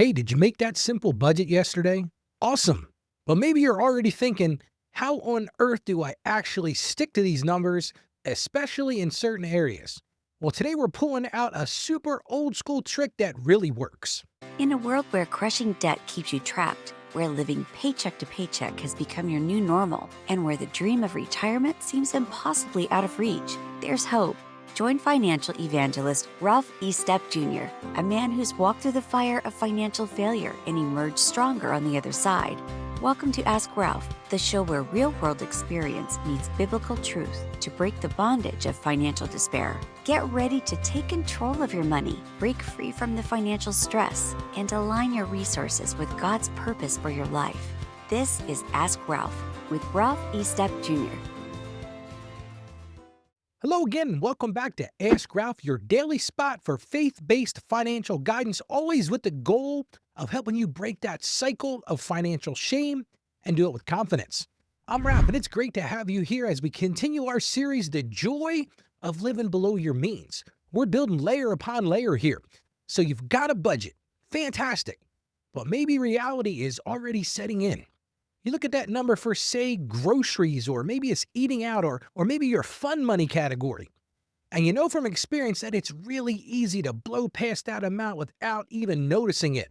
Hey, did you make that simple budget yesterday? Awesome. But maybe you're already thinking, how on earth do I actually stick to these numbers, especially in certain areas? Well, today we're pulling out a super old school trick that really works. In a world where crushing debt keeps you trapped, where living paycheck to paycheck has become your new normal, and where the dream of retirement seems impossibly out of reach, there's hope. Join financial evangelist Ralph E. Stepp Jr., a man who's walked through the fire of financial failure and emerged stronger on the other side. Welcome to Ask Ralph, the show where real world experience meets biblical truth to break the bondage of financial despair. Get ready to take control of your money, break free from the financial stress, and align your resources with God's purpose for your life. This is Ask Ralph with Ralph E. Stepp Jr. Hello again, welcome back to Ask Ralph, your daily spot for faith-based financial guidance, always with the goal of helping you break that cycle of financial shame and do it with confidence. I'm Ralph, and it's great to have you here as we continue our series, The Joy of Living Below Your Means. We're building layer upon layer here. So you've got a budget. Fantastic. But maybe reality is already setting in. You look at that number for, say, groceries, or maybe it's eating out, or maybe your fun money category. And you know from experience that it's really easy to blow past that amount without even noticing it.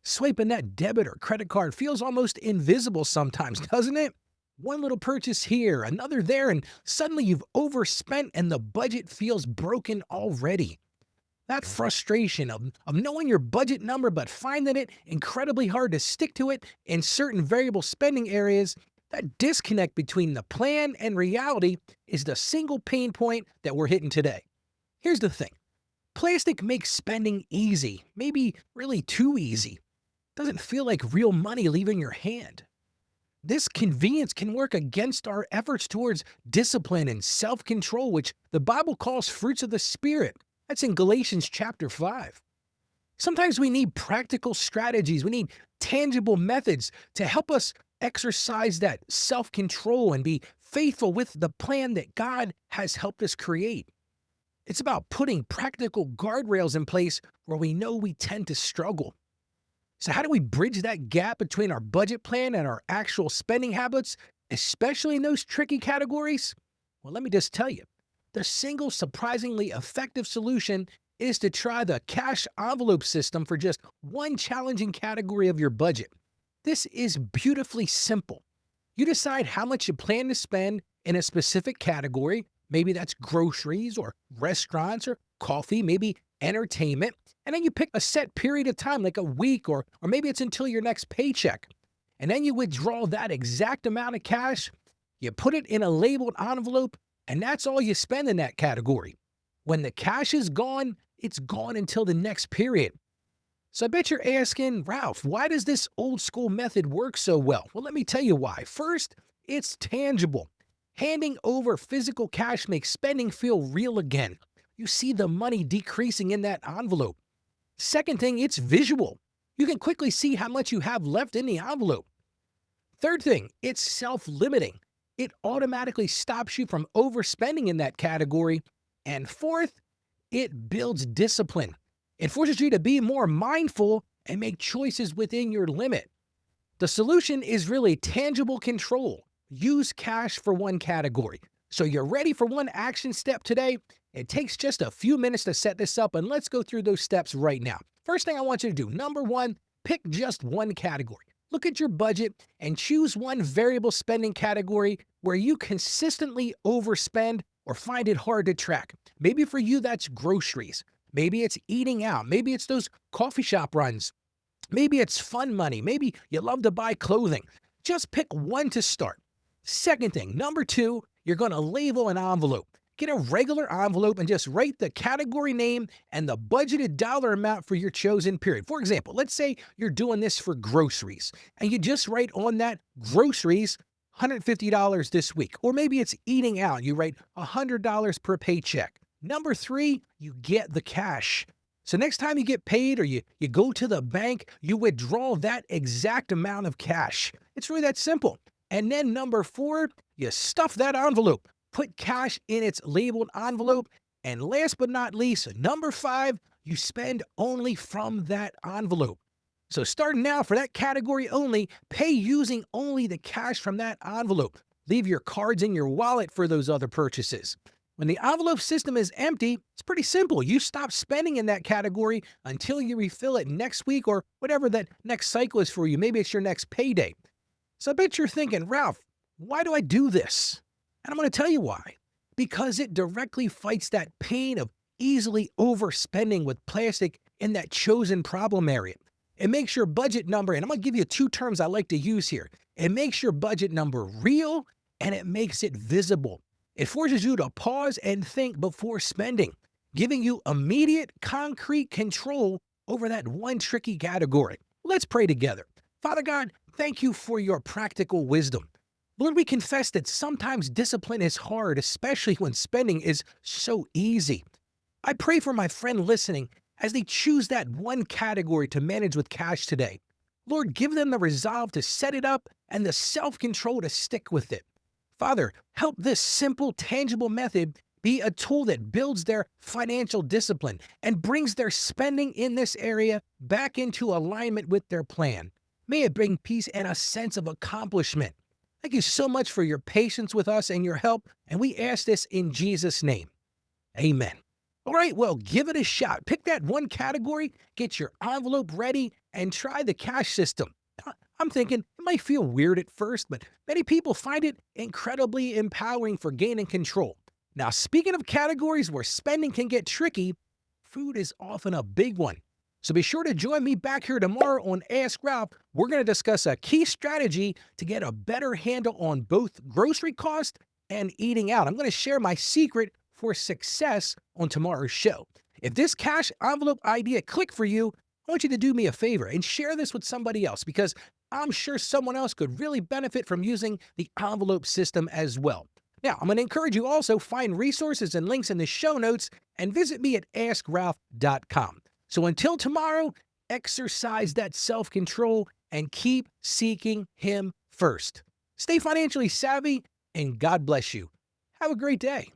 Swiping that debit or credit card feels almost invisible sometimes, doesn't it? One little purchase here, another there, and suddenly you've overspent and the budget feels broken already. That frustration of knowing your budget number but finding it incredibly hard to stick to it in certain variable spending areas, that disconnect between the plan and reality is the single pain point that we're hitting today. Here's the thing. Plastic makes spending easy, maybe really too easy. Doesn't feel like real money leaving your hand. This convenience can work against our efforts towards discipline and self-control, which the Bible calls fruits of the Spirit. That's in Galatians chapter 5. Sometimes we need practical strategies. We need tangible methods to help us exercise that self-control and be faithful with the plan that God has helped us create. It's about putting practical guardrails in place where we know we tend to struggle. So how do we bridge that gap between our budget plan and our actual spending habits, especially in those tricky categories? Well, let me just tell you. The single surprisingly effective solution is to try the cash envelope system for just one challenging category of your budget. This is beautifully simple. You decide how much you plan to spend in a specific category. Maybe that's groceries or restaurants or coffee, maybe entertainment. And then you pick a set period of time, like a week, or maybe it's until your next paycheck. And then you withdraw that exact amount of cash. You put it in a labeled envelope, and that's all you spend in that category. When the cash is gone, it's gone until the next period. So I bet you're asking, Ralph, why does this old school method work so well? Well, let me tell you why. First, it's tangible. Handing over physical cash makes spending feel real again. You see the money decreasing in that envelope. Second thing, it's visual. You can quickly see how much you have left in the envelope. Third thing, it's self-limiting. It automatically stops you from overspending in that category. And fourth, it builds discipline. It forces you to be more mindful and make choices within your limit. The solution is really tangible control. Use cash for one category. So you're ready for one action step today? It takes just a few minutes to set this up, and let's go through those steps right now. First thing I want you to do, number one, pick just one category. Look at your budget and choose one variable spending category where you consistently overspend or find it hard to track. Maybe for you, that's groceries. Maybe it's eating out. Maybe it's those coffee shop runs. Maybe it's fun money. Maybe you love to buy clothing. Just pick one to start. Second thing, number two, you're going to label an envelope. Get a regular envelope and just write the category name and the budgeted dollar amount for your chosen period. For example, let's say you're doing this for groceries and you just write on that groceries $150 this week. Or maybe it's eating out. You write $100 per paycheck. Number three, you get the cash. So next time you get paid or you go to the bank, you withdraw that exact amount of cash. It's really that simple. And then number four, you stuff that envelope. Put cash in its labeled envelope. And last but not least, number five, you spend only from that envelope. So starting now for that category only, pay using only the cash from that envelope. Leave your cards in your wallet for those other purchases. When the envelope system is empty, it's pretty simple. You stop spending in that category until you refill it next week or whatever that next cycle is for you. Maybe it's your next payday. So I bet you're thinking, Ralph, why do I do this? And I'm going to tell you why. Because it directly fights that pain of easily overspending with plastic in that chosen problem area. It makes your budget number, and I'm going to give you two terms I like to use here. It makes your budget number real and it makes it visible. It forces you to pause and think before spending, giving you immediate, concrete control over that one tricky category. Let's pray together. Father God, thank you for your practical wisdom. Lord, we confess that sometimes discipline is hard, especially when spending is so easy. I pray for my friend listening as they choose that one category to manage with cash today. Lord, give them the resolve to set it up and the self-control to stick with it. Father, help this simple, tangible method be a tool that builds their financial discipline and brings their spending in this area back into alignment with their plan. May it bring peace and a sense of accomplishment. Thank you so much for your patience with us and your help, and we ask this in Jesus' name. Amen. All right, well, give it a shot. Pick that one category, get your envelope ready, and try the cash system. I'm thinking it might feel weird at first, but many people find it incredibly empowering for gaining control. Now, speaking of categories where spending can get tricky, food is often a big one. So be sure to join me back here tomorrow on Ask Ralph. We're going to discuss a key strategy to get a better handle on both grocery cost and eating out. I'm going to share my secret for success on tomorrow's show. If this cash envelope idea clicked for you, I want you to do me a favor and share this with somebody else because I'm sure someone else could really benefit from using the envelope system as well. Now, I'm going to encourage you also find resources and links in the show notes and visit me at AskRalph.com. So until tomorrow, exercise that self-control and keep seeking Him first. Stay financially savvy and God bless you. Have a great day.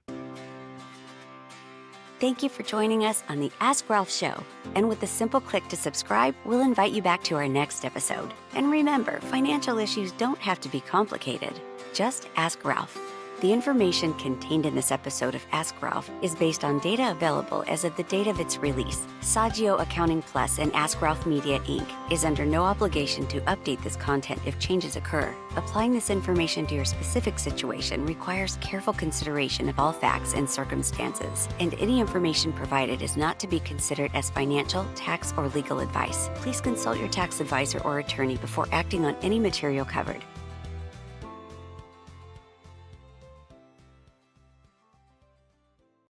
Thank you for joining us on the Ask Ralph Show. And with a simple click to subscribe, we'll invite you back to our next episode. And remember, financial issues don't have to be complicated. Just ask Ralph. The information contained in this episode of Ask Ralph is based on data available as of the date of its release. Saggio Accounting Plus and Ask Ralph Media, Inc. is under no obligation to update this content if changes occur. Applying this information to your specific situation requires careful consideration of all facts and circumstances, and any information provided is not to be considered as financial, tax, or legal advice. Please consult your tax advisor or attorney before acting on any material covered.